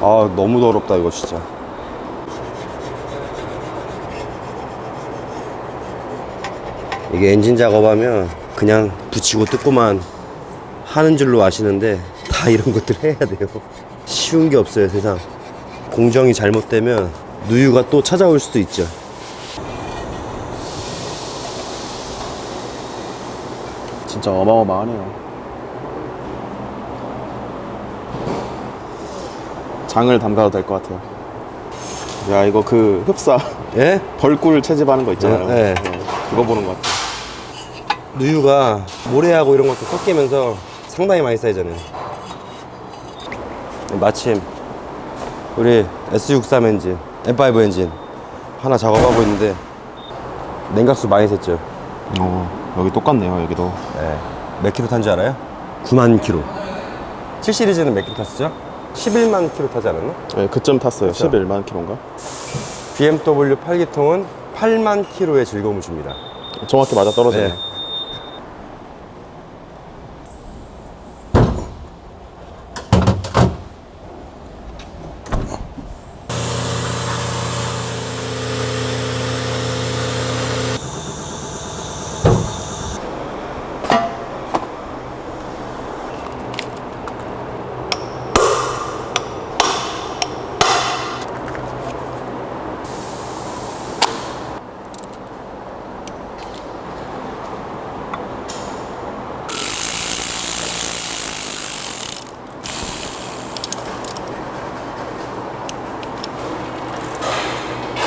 아, 너무 더럽다 이거 진짜. 이게 엔진 작업하면 그냥 붙이고 뜯고만 하는 줄로 아시는데 다 이런 것들 해야 돼요. 쉬운 게 없어요 세상. 공정이 잘못되면 누유가 또 찾아올 수도 있죠. 진짜 어마어마하네요. 장을 담가도 될 것 같아요. 야, 이거 그 흡사 예? 벌꿀 채집하는 거 있잖아요. 네. 그거 보는 것 같아요. 누유가 모래하고 이런 것도 섞이면서 상당히 많이 쌓이잖아요. 마침 우리 S63 엔진, M5 엔진 하나 작업하고 있는데 냉각수 많이 샜죠. 여기 똑같네요. 여기도. 네. 몇 킬로 탄 줄 알아요? 9만 킬로. 7 시리즈는 몇 킬로 탔었죠? 11만 킬로 타지 않았나? 네, 그쯤 탔어요. 그쵸? 11만 킬로인가? BMW 8기통은 8만 킬로의 즐거움을 줍니다. 정확히 맞아 떨어지네. 네.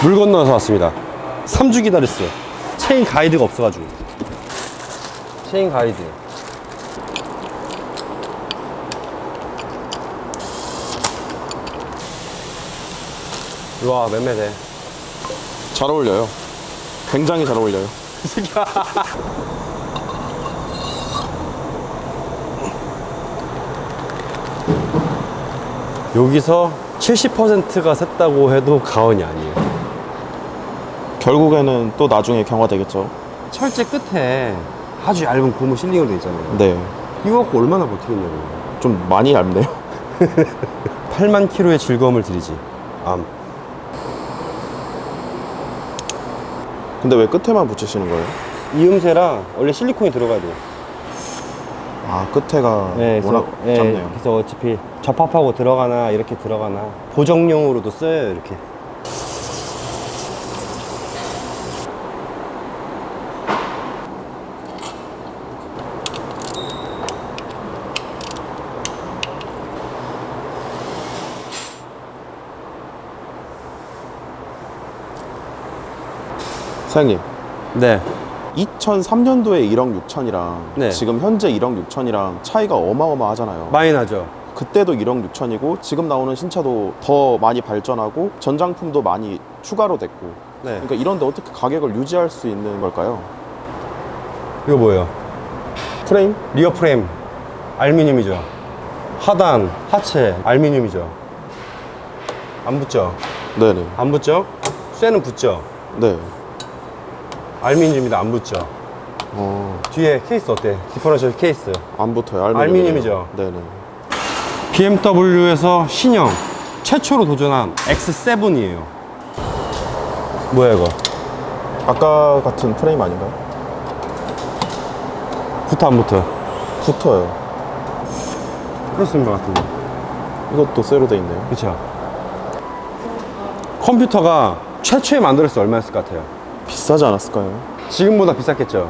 물 건너서 왔습니다. 3주 기다렸어요. 체인 가이드가 없어가지고. 체인 가이드. 우와, 맴매돼. 잘 어울려요. 굉장히 잘 어울려요. 여기서 70%가 샜다고 해도 과언이 아니에요. 결국에는 또 나중에 경화되겠죠. 철제 끝에 아주 얇은 고무 실링으로 돼 있잖아요. 네. 이거 갖고 얼마나 버티겠냐고요. 좀 많이 얇네요. 8만 킬로의 즐거움을 드리지. 암. 근데 왜 끝에만 붙이시는 거예요? 이음새라 원래 실리콘이 들어가야 돼요. 아, 끝에가 그래서, 워낙 짧네요. 그래서 어차피 접합하고 들어가나 이렇게 들어가나 고정용으로도 써요 이렇게. 사장님, 네. 2003년도에 1억 6천이랑 네. 지금 현재 1억 6천이랑 차이가 어마어마하잖아요. 많이 나죠. 그때도 1억 6천이고 지금 나오는 신차도 더 많이 발전하고 전장품도 많이 추가로 됐고, 네. 그러니까 이런데 어떻게 가격을 유지할 수 있는 걸까요? 이거 뭐예요? 프레임? 리어 프레임 알루미늄이죠. 하단, 하체 알루미늄이죠. 안 붙죠? 네네. 안 붙죠? 쇠는 붙죠? 네. 알루미늄입니다. 안 붙죠? 뒤에 케이스 어때? 디퍼런셜 케이스. 안 붙어요. 알루미늄이죠? 네네. BMW에서 신형 최초로 도전한 X7이에요. 뭐야 이거? 아까 같은 프레임 아닌가요? 붙어 안 붙어? 붙어요. 그렇습니다 같은데. 이것도 쇠로 돼 있네요. 그쵸. 컴퓨터가 최초에 만들었을 때 얼마였을 것 같아요? 비싸지 않았을까요? 지금보다 비쌌겠죠.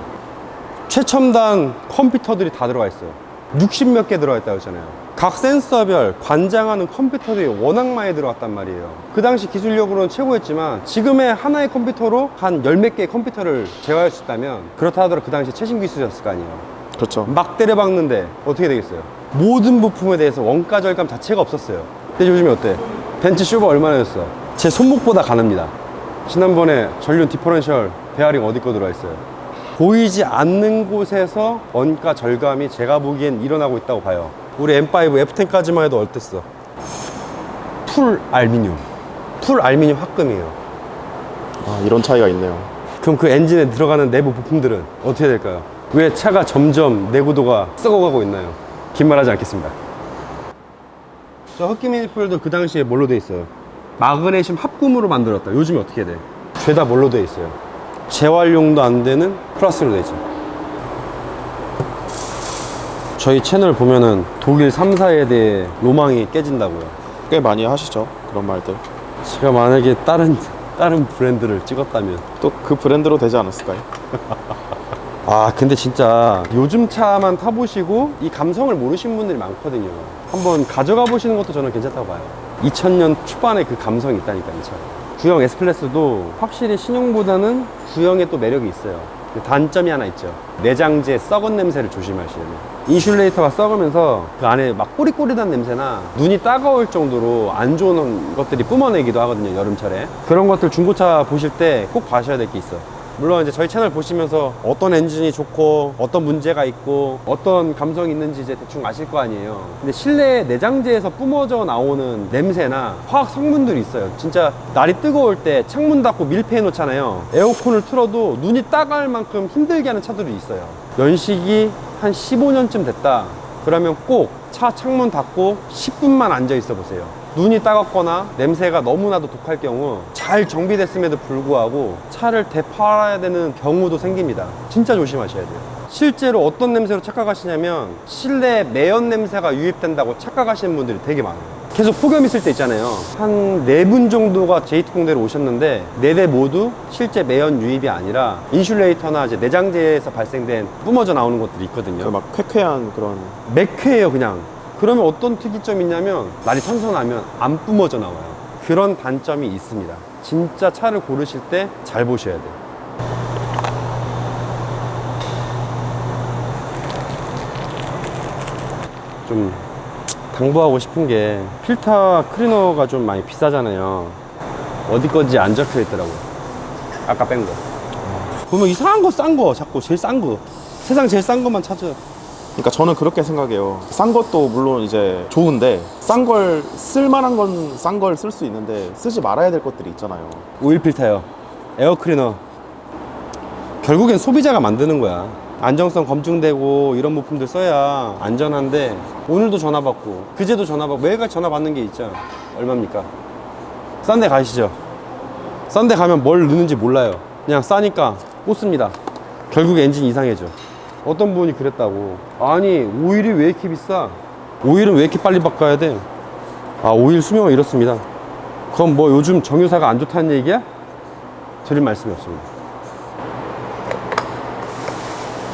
최첨단 컴퓨터들이 다 들어가 있어요. 60몇 개 들어가 있다고 했잖아요. 각 센서별 관장하는 컴퓨터들이 워낙 많이 들어갔단 말이에요. 그 당시 기술력으로는 최고였지만 지금의 하나의 컴퓨터로 한 10몇 개의 컴퓨터를 제어할 수 있다면 그렇다 하더라도 그 당시 최신 기술이었을 거 아니에요. 그렇죠. 막 때려박는데 어떻게 되겠어요? 모든 부품에 대해서 원가 절감 자체가 없었어요. 근데 요즘에 어때? 벤츠 쇼바 얼마나 였어? 제 손목보다 가늡니다. 지난번에 전륜 디퍼런셜 베어링 어디 거 들어와 있어요? 보이지 않는 곳에서 원가 절감이 제가 보기엔 일어나고 있다고 봐요. 우리 M5 F10까지만 해도 어땠어? 풀 알루미늄. 풀 알루미늄 합금이에요. 아, 이런 차이가 있네요. 그럼 그 엔진에 들어가는 내부 부품들은 어떻게 될까요? 왜 차가 점점 내구도가 썩어가고 있나요? 긴 말하지 않겠습니다. 저 흡기 매니폴드도 그 당시에 뭘로 돼 있어요? 마그네슘 합금으로 만들었다. 요즘에 어떻게 돼? 죄다 뭘로 돼 있어요? 재활용도 안 되는 플라스틱으로 돼 있죠. 저희 채널 보면은 독일 3사에 대해 로망이 깨진다고요. 꽤 많이 하시죠, 그런 말들. 제가 만약에 다른 브랜드를 찍었다면 또 그 브랜드로 되지 않았을까요? 아 근데 진짜 요즘 차만 타보시고 이 감성을 모르시는 분들이 많거든요. 한번 가져가 보시는 것도 저는 괜찮다고 봐요. 2000년 초반에 그 감성이 있다니까 이 차. 구형 S클래스도 확실히 신형보다는 구형에 또 매력이 있어요. 단점이 하나 있죠. 내장재 썩은 냄새를 조심하셔야 돼요. 인슐레이터가 썩으면서 그 안에 막 꼬리꼬리한 냄새나 눈이 따가울 정도로 안 좋은 것들이 뿜어내기도 하거든요, 여름철에. 그런 것들 중고차 보실 때 꼭 봐셔야 될 게 있어요. 물론 이제 저희 채널 보시면서 어떤 엔진이 좋고 어떤 문제가 있고 어떤 감성이 있는지 이제 대충 아실 거 아니에요. 근데 실내 내장재에서 뿜어져 나오는 냄새나 화학 성분들이 있어요. 진짜 날이 뜨거울 때 창문 닫고 밀폐해 놓잖아요. 에어컨을 틀어도 눈이 따가울 만큼 힘들게 하는 차들이 있어요. 연식이 한 15년쯤 됐다 그러면 꼭 차 창문 닫고 10분만 앉아 있어 보세요. 눈이 따갑거나 냄새가 너무나도 독할 경우 잘 정비됐음에도 불구하고 차를 되팔아야 되는 경우도 생깁니다. 진짜 조심하셔야 돼요. 실제로 어떤 냄새로 착각하시냐면 실내 매연 냄새가 유입된다고 착각하시는 분들이 되게 많아요. 계속 폭염 있을 때 있잖아요. 한 4분 정도가 제이트공대로 오셨는데 4대 모두 실제 매연 유입이 아니라 인슐레이터나 이제 내장재에서 발생된 뿜어져 나오는 것들이 있거든요. 막 쾌쾌한 그런. 매캐예요 그냥. 그러면 어떤 특이점이 있냐면 날이 선선하면 안 뿜어져 나와요. 그런 단점이 있습니다. 진짜 차를 고르실 때 잘 보셔야 돼요. 좀 당부하고 싶은 게 필터 클리너가 좀 많이 비싸잖아요. 어디 건지 안 적혀 있더라고요. 아까 뺀 거. 보면 이상한 거 싼 거 자꾸 제일 싼 거. 세상 제일 싼 것만 찾아요. 그러니까 저는 그렇게 생각해요. 싼 것도 물론 이제 좋은데 싼 걸 쓸만한 건 싼 걸 쓸 수 있는데 쓰지 말아야 될 것들이 있잖아요. 오일 필터요, 에어 클리너. 결국엔 소비자가 만드는 거야. 안정성 검증되고 이런 부품들 써야 안전한데 오늘도 전화 받고 그제도 전화 받고 매일같이 전화 받는 게 있죠. 얼마입니까? 싼 데 가시죠. 싼 데 가면 뭘 넣는지 몰라요. 그냥 싸니까 꽂습니다. 결국 엔진 이상해져. 어떤 분이 그랬다고. 아니 오일이 왜 이렇게 비싸? 오일은 왜 이렇게 빨리 바꿔야 돼? 아 오일 수명은 이렇습니다. 그럼 뭐 요즘 정유사가 안 좋다는 얘기야? 드릴 말씀이 없습니다.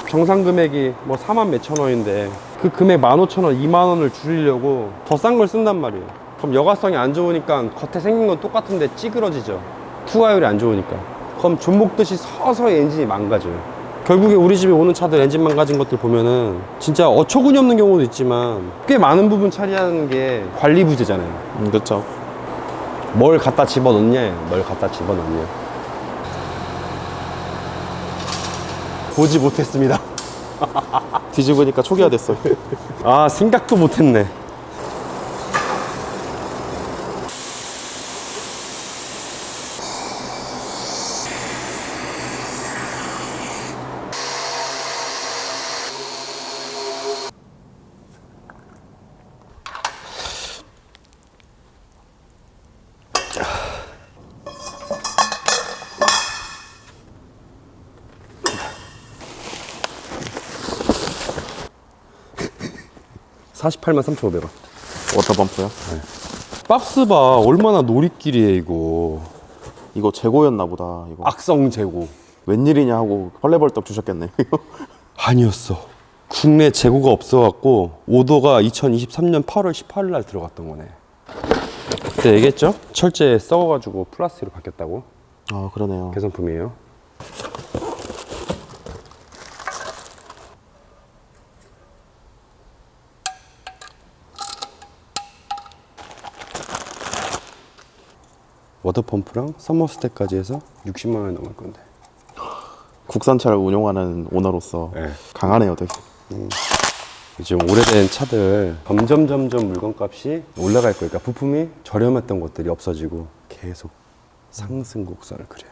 정상 금액이 뭐 4만 몇천 원인데 그 금액 15,000원, 2만 원을 줄이려고 더 싼 걸 쓴단 말이에요. 그럼 여가성이 안 좋으니까 겉에 생긴 건 똑같은데 찌그러지죠. 투하율이 안 좋으니까. 그럼 존목듯이 서서히 엔진이 망가져요. 결국에 우리 집에 오는 차들 엔진 망가진 것들 보면은 진짜 어처구니 없는 경우도 있지만 꽤 많은 부분 차지하는 게 관리 부재잖아요. 그렇죠. 뭘 갖다 집어넣냐, 뭘 갖다 집어넣냐. 보지 못했습니다. 뒤집으니까 초기화됐어요. 아 생각도 못했네. (48만 3,500원) 워터펌프요? 박스 봐. 얼마나 노리끼리해 이거. 이거 재고였나 보다. 이거 악성 재고. 웬일이냐 하고 헐레벌떡 주셨겠네. 아니었어. 국내 재고가 없어갖고 오더가 2023년 8월 18일 날 들어갔던 거네. 그때 얘기했죠? 철제 썩어가지고 플라스틱으로 바뀌었다고. 아 그러네요. 개선품이에요. 워터펌프랑 서머스택까지 해서 60만 원이 넘을 건데. 국산차를 운용하는 오너로서 네. 강하네요, 되게. 요즘 오래된 차들 점점 물건값이 올라갈 거니까 부품이 저렴했던 것들이 없어지고 계속 상승 곡선을 그려요.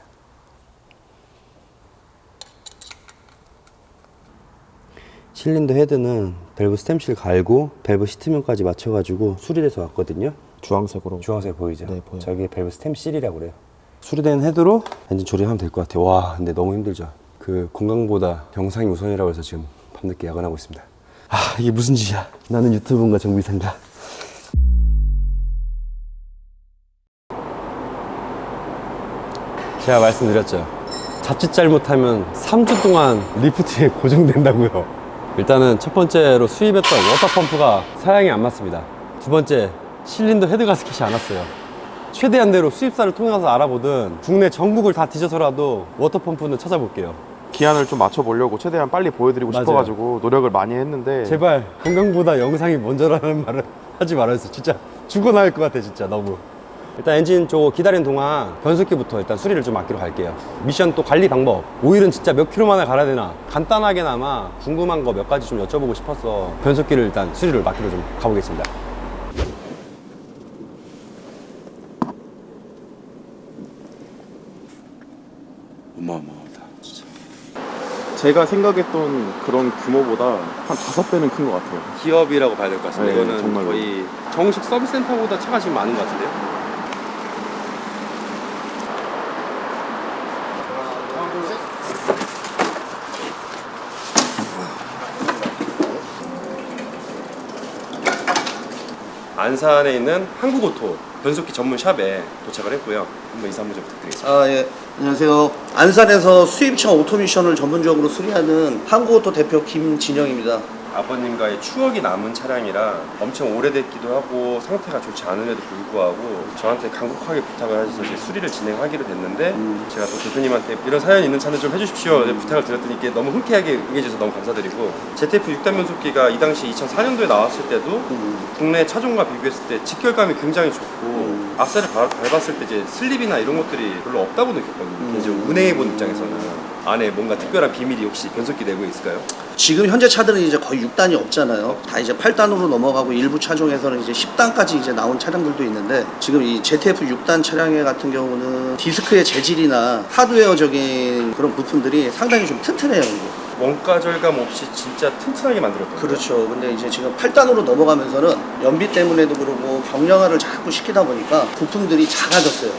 실린더 헤드는 밸브 스템실 갈고 밸브 시트면까지 맞춰가지고 수리돼서 왔거든요. 주황색으로. 주황색 보이죠? 네, 보여요. 저게 밸브 스템실이라고 그래요. 수리된 헤드로 엔진 조립하면 될 것 같아요. 와, 근데 너무 힘들죠. 그 건강보다 영상이 우선이라고 해서 지금 밤늦게 야근하고 있습니다. 아, 이게 무슨 짓이야. 나는 유튜브인가 정비사인가. 제가 말씀드렸죠. 자칫 잘못하면 3주 동안 리프트에 고정된다고요. 일단은 첫 번째로 수입했던 워터펌프가 사양이 안 맞습니다. 두 번째, 실린더 헤드 가스켓이 안 왔어요. 최대한대로 수입사를 통해서 알아보든 국내 전국을 다 뒤져서라도 워터펌프는 찾아볼게요. 기한을 좀 맞춰보려고 최대한 빨리 보여드리고 맞아요. 싶어가지고 노력을 많이 했는데 제발 건강보다 영상이 먼저라는 말을 하지 말아주세요. 진짜 죽어나갈 것 같아 진짜 너무. 일단 엔진 쪽 기다리는 동안 변속기부터 일단 수리를 좀 맡기러 갈게요. 미션 또 관리 방법, 오일은 진짜 몇 킬로만에 갈아야 되나 간단하게나마 궁금한 거 몇 가지 좀 여쭤보고 싶어서 변속기를 일단 수리를 맡기러 좀 가보겠습니다. 어마어마하다 진짜. 제가 생각했던 그런 규모보다 한 5배는 큰 것 같아요. 기업이라고 봐야 될 것 같습니다. 네, 이거는 정말로. 거의 정식 서비스 센터보다 차가 지금 많은 것 같은데요. 안산에 있는 한국오토 변속기 전문 샵에 도착을 했고요. 한번 인사 한번 좀 부탁드리겠습니다. 아, 예. 안녕하세요. 안산에서 수입차 오토미션을 전문적으로 수리하는 한국오토 대표 김진영입니다. 아버님과의 추억이 남은 차량이라 엄청 오래됐기도 하고 상태가 좋지 않음에도 불구하고 저한테 간곡하게 부탁을 하셔서 이제 수리를 진행하기로 됐는데 제가 또 대표님한테 이런 사연이 있는 차는 좀 해주십시오 부탁을 드렸더니 이게 너무 흔쾌하게 응해주셔서 너무 감사드리고 ZF 6단 변속기가 이 당시 2004년도에 나왔을 때도 국내 차종과 비교했을 때 직결감이 굉장히 좋고 악셀을 밟았을 때 이제 슬립이나 이런 것들이 별로 없다고 느꼈거든요. 이제 운행해본 입장에서는 안에 뭔가 특별한 비밀이 혹시 변속기 내부에 있을까요? 지금 현재 차들은 이제 거의 6단이 없잖아요. 다 이제 8단으로 넘어가고 일부 차종에서는 이제 10단까지 이제 나온 차량들도 있는데 지금 이 ZF 6단 차량의 같은 경우는 디스크의 재질이나 하드웨어적인 그런 부품들이 상당히 좀 튼튼해요. 이게. 원가 절감 없이 진짜 튼튼하게 만들었던 그렇죠. 근데 이제 지금 8단으로 넘어가면서는 연비 때문에도 그러고 경량화를 자꾸 시키다 보니까 부품들이 작아졌어요.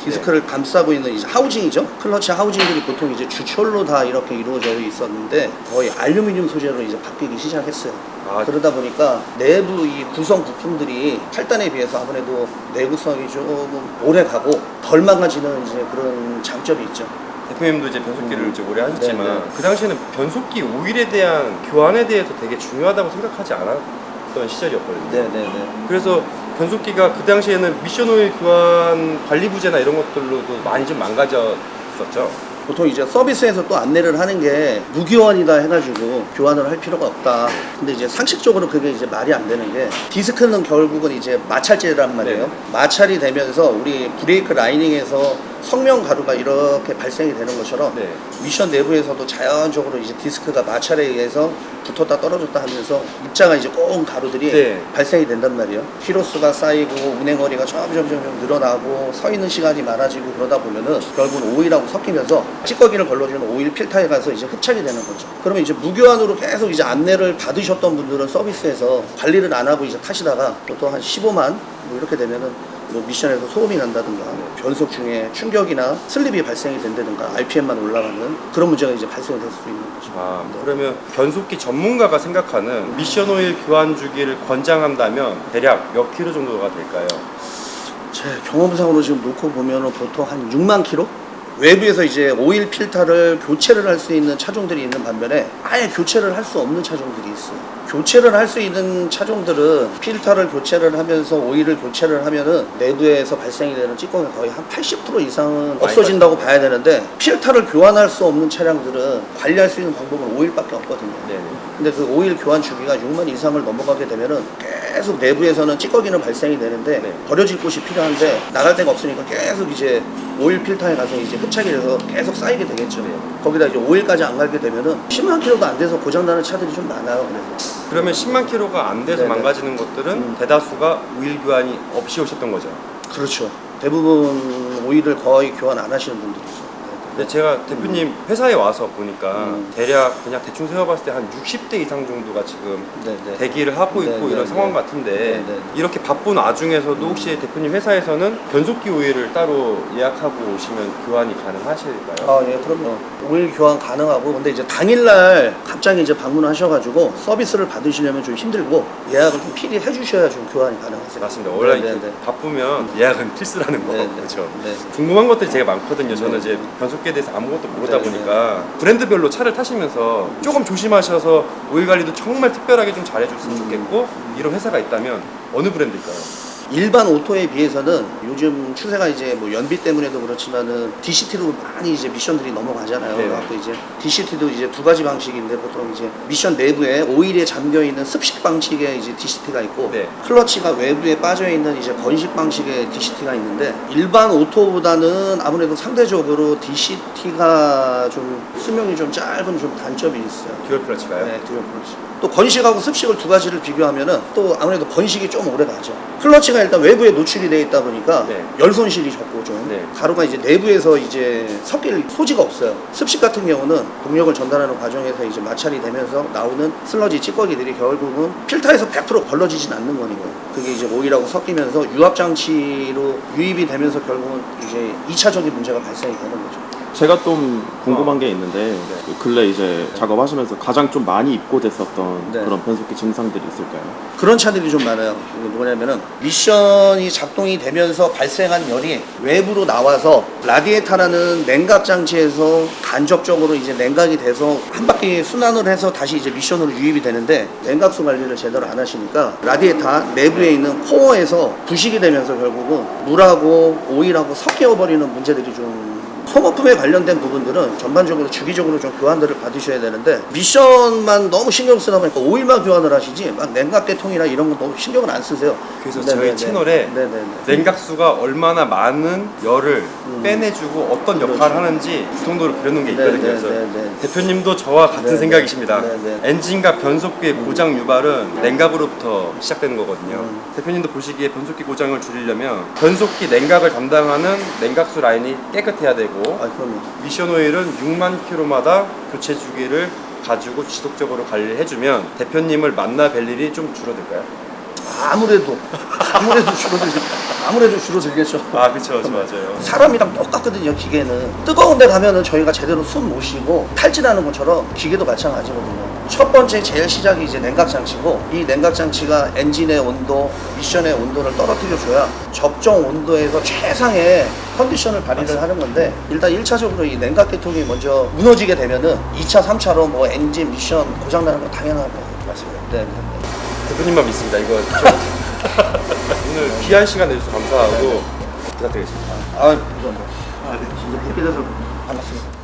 디스크를 감싸고 있는 이제 하우징이죠. 클러치 하우징들이 보통 이제 주철로 다 이렇게 이루어져 있었는데 거의 알루미늄 소재로 이제 바뀌기 시작했어요. 아, 그러다 보니까 내부 이 구성 부품들이 8단에 비해서 아무래도 내구성이 조금 오래 가고 덜 망가지는 이제 그런 장점이 있죠. 대표님도 이제 변속기를 이제 오래 하셨지만 네, 네. 그 당시에는 변속기 오일에 대한 교환에 대해서 되게 중요하다고 생각하지 않았던 시절이었거든요. 네네네. 그래서 변속기가 그 당시에는 미션 오일 교환 관리 부재나 이런 것들로도 많이 좀 망가졌었죠. 보통 이제 서비스에서 또 안내를 하는 게 무교환이다 해가지고 교환을 할 필요가 없다. 근데 이제 상식적으로 그게 이제 말이 안 되는 게 디스크는 결국은 이제 마찰제란 말이에요. 네. 마찰이 되면서 우리 브레이크 라이닝에서 성명 가루가 이렇게 발생이 되는 것처럼 네. 미션 내부에서도 자연적으로 이제 디스크가 마찰에 의해서 붙었다 떨어졌다 하면서 입자가 이제 꼬운 가루들이 네. 발생이 된단 말이에요. 키로수가 쌓이고 운행거리가 점점 늘어나고 서 있는 시간이 많아지고 그러다 보면은 결국은 오일하고 섞이면서 찌꺼기를 걸러주는 오일 필터에 가서 이제 흡착이 되는 거죠. 그러면 이제 무교환으로 계속 이제 안내를 받으셨던 분들은 서비스에서 관리를 안 하고 이제 타시다가 보통 한 15만 뭐 이렇게 되면은 뭐 미션에서 소음이 난다든가 변속 중에 충격이나 슬립이 발생이 된다든가 RPM만 올라가는 그런 문제가 이제 발생이 될 수도 있는 거죠. 아, 그러면 변속기 전문가가 생각하는 미션 오일 교환 주기를 권장한다면 대략 몇 킬로 정도가 될까요? 제 경험상으로 지금 놓고 보면은 보통 한 6만 킬로? 외부에서 이제 오일 필터를 교체를 할 수 있는 차종들이 있는 반면에 아예 교체를 할 수 없는 차종들이 있어요. 교체를 할 수 있는 차종들은 필터를 교체를 하면서 오일을 교체를 하면은 내부에서 발생이 되는 찌꺼기가 거의 한 80% 이상은 없어진다고 봐야 되는데 필터를 교환할 수 없는 차량들은 관리할 수 있는 방법은 오일밖에 없거든요. 네네. 근데 그 오일 교환 주기가 6만 이상을 넘어가게 되면은 계속 내부에서는 찌꺼기는 발생이 되는데 네. 버려질 곳이 필요한데 나갈 데가 없으니까 계속 이제 오일 필터에 가서 이제 흡착이 돼서 계속 쌓이게 되겠죠. 거기다 이제 오일까지 안 갈게 되면은 10만 킬로도 안 돼서 고장나는 차들이 좀 많아요. 그래서. 그러면 10만 킬로가 안 돼서 네네. 망가지는 것들은 대다수가 오일 교환이 없이 오셨던 거죠. 그렇죠. 대부분 오일을 거의 교환 안 하시는 분들이죠. 근데 제가 대표님 회사에 와서 보니까 대략 그냥 대충 세워봤을 때 한 60대 이상 정도가 지금 네네. 대기를 하고 있고 네네네. 이런 상황 같은데 네네. 이렇게 바쁜 와중에서도 혹시 대표님 회사에서는 변속기 오일을 따로 예약하고 오시면 교환이 가능하실까요? 아, 예, 그럼요. 오일 교환 가능하고, 근데 이제 당일날 갑자기 이제 방문하셔가지고 서비스를 받으시려면 좀 힘들고 예약을 좀 미리 해주셔야 좀 교환이 가능하세요. 맞습니다. 원래 네, 이렇게 네, 네. 바쁘면 예약은 필수라는 거. 네, 네. 그렇죠. 네. 궁금한 것들이 되게 많거든요. 저는 네. 이제 변속기에 대해서 아무것도 모르다 네, 보니까 브랜드별로 차를 타시면서 조금 조심하셔서 오일 관리도 정말 특별하게 좀 잘해줬으면 좋겠고 이런 회사가 있다면 어느 브랜드일까요? 일반 오토에 비해서는 요즘 추세가 이제 뭐 연비 때문에도 그렇지만은 DCT로 많이 이제 미션들이 넘어가잖아요. 네. 그래갖고 이제 DCT도 이제 두 가지 방식인데 보통 이제 미션 내부에 오일에 잠겨 있는 습식 방식의 이제 DCT가 있고 네. 클러치가 외부에 빠져 있는 이제 건식 방식의 DCT가 있는데 일반 오토보다는 아무래도 상대적으로 DCT가 좀 수명이 좀 짧은 좀 단점이 있어요. 듀얼 클러치가요? 네, 듀얼 클러치. 또 건식하고 습식을 두 가지를 비교하면은 또 아무래도 건식이 좀 오래 가죠. 클러치가 일단 외부에 노출이 되어 있다 보니까 네. 열 손실이 적고 좀 네. 가루가 이제 내부에서 이제 섞일 소지가 없어요. 습식 같은 경우는 동력을 전달하는 과정에서 이제 마찰이 되면서 나오는 슬러지 찌꺼기들이 결국은 필터에서 100% 걸러지진 않는 거니까요. 그게 이제 오일하고 섞이면서 유압 장치로 유입이 되면서 결국은 이제 2차적인 문제가 발생이 되는 거죠. 제가 좀 궁금한 게 있는데 그 근래 이제 작업하시면서 가장 좀 많이 입고됐었던 네. 그런 변속기 증상들이 있을까요? 그런 차들이 좀 많아요. 이게 뭐냐면은 미션이 작동이 되면서 발생한 열이 외부로 나와서 라디에이터라는 냉각 장치에서 간접적으로 이제 냉각이 돼서 한 바퀴 순환을 해서 다시 이제 미션으로 유입이 되는데 냉각수 관리를 제대로 안 하시니까 라디에이터 내부에 있는 코어에서 부식이 되면서 결국은 물하고 오일하고 섞여 버리는 문제들이 좀 소모품에 관련된 부분들은 전반적으로 주기적으로 좀 교환들을 받으셔야 되는데 미션만 너무 신경 쓰다 보니까 오일만 교환을 하시지 막 냉각계통이나 이런 거 너무 신경을 안 쓰세요. 그래서 네네네. 저희 채널에 네네네. 냉각수가 얼마나 많은 열을 빼내주고 어떤 역할을 그렇죠. 하는지 그 정도로 그려놓은 게 있거든요. 그래서 네네네. 대표님도 저와 같은 네네. 생각이십니다. 네네. 엔진과 변속기의 고장 유발은 냉각으로부터 시작되는 거거든요. 음. 대표님도 보시기에 변속기 고장을 줄이려면 변속기 냉각을 담당하는 냉각수 라인이 깨끗해야 되고 아, 그럼요. 미션 오일은 6만 킬로마다 교체 주기를 가지고 지속적으로 관리를 해주면 대표님을 만나 뵐 일이 좀 줄어들까요? 아무래도 줄어들겠죠. 아 그렇죠, 맞아요. 사람이랑 똑같거든요. 기계는 뜨거운 데 가면은 저희가 제대로 숨 못 쉬고 탈진하는 것처럼 기계도 마찬가지거든요. 첫 번째 제일 시작이 이제 냉각 장치고 이 냉각 장치가 엔진의 온도, 미션의 온도를 떨어뜨려 줘야 적정 온도에서 최상의 컨디션을 발휘를 하는 건데 일단 1차적으로 이 냉각 계통이 먼저 무너지게 되면은 2차, 3차로 뭐 엔진, 미션 고장 나는 건 당연한 거예요. 맞습니다. 네. 대표님만 믿습니다. 이거 좀 오늘 귀한 시간 내주셔서 감사하고 부탁드리겠습니다. 아, 감사합니다. 진짜 뵙게 돼서 반갑습니다.